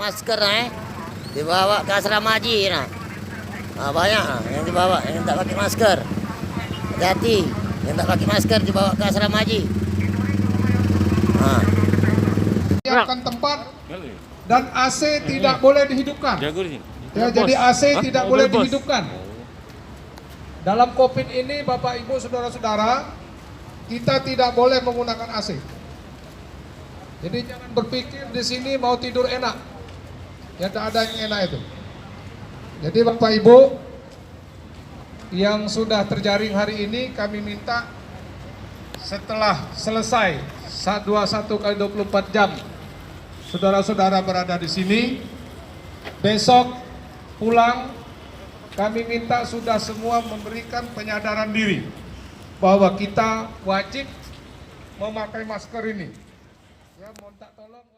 masker dibawa ke asrama haji banyak yang dibawa yang tak pakai masker. Hati-hati yang tak pakai masker dibawa ke asrama haji. Siapkan tempat dan AC tidak boleh dihidupkan. Ya, jadi AC tidak boleh dihidupkan. Dalam COVID ini Bapak Ibu saudara-saudara, kita tidak boleh menggunakan AC. Jadi jangan berpikir di sini mau tidur enak. Ya, tak ada yang enak itu. Jadi Bapak Ibu yang sudah terjaring hari ini, kami minta setelah selesai 21 kali 24 jam saudara-saudara berada di sini, besok pulang kami minta sudah semua memberikan penyadaran diri bahwa kita wajib memakai masker ini. Ya, mohon tak tolong.